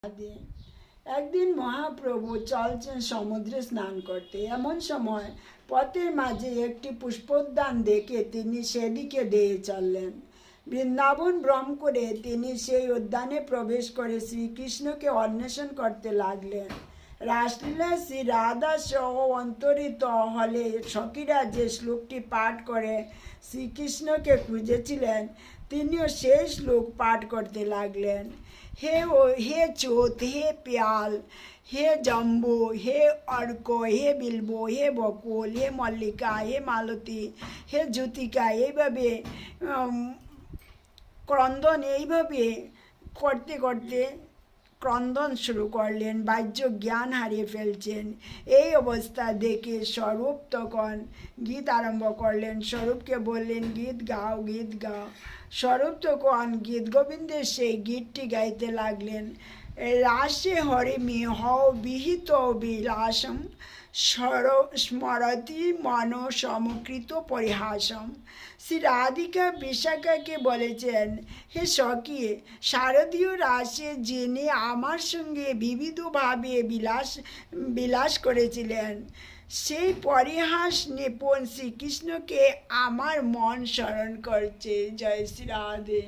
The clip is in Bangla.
আগে একদিন মহাপ্রভু চলছেন সমুদ্রে স্নান করতে। এমন সময় পথের মাঝে একটি পুষ্পোদ্যান দেখে তিনি সেদিকে ধেয়ে চললেন। বৃন্দাবন ভ্রমণ করে তিনি সেই উদ্যানে প্রবেশ করে শ্রীকৃষ্ণকে অন্বেষণ করতে লাগলেন। রাসলীলা শ্রী রাধা সহ অন্তরিত হলে সখীরা যে শ্লোকটি পাঠ করে শ্রীকৃষ্ণকে খুঁজেছিলেন, তিনিও সেই শ্লোক পাঠ করতে লাগলেন। হে চোত, হে পিয়াল, হে জম্বু, হে অর্ক, হে বিল্ব, হে বকুল, হে মল্লিকা, হে মালতী, হে জ্যোতিকা, এইভাবে ক্রন্দন এইভাবে করতে করতে ক্রন্দন শুরু করলেন। বাহ্য জ্ঞান হারিয়ে ফেলছেন। এই অবস্থা দেখে স্বরূপ তখন গীত আরম্ভ করলেন। স্বরূপকে বললেন, গীত গাও, গীত গাও। স্বরূপ তখন গীত গোবিন্দের সেই গীতটি গাইতে লাগলেন। রাসে হরিমি হও বিহিত বিলাসম স্মরতি মন সমকৃত পরিহাসম। শ্রী রাধিকা বিশাখাকে বলেছেন, হে সখী, শারদীয় রাসে যিনি আমার সঙ্গে বিবিধভাবে বিলাস করেছিলেন, সেই পরিহাস নিপুণ শ্রীকৃষ্ণকে আমার মন স্মরণ করছে। জয় শ্রী রাধে।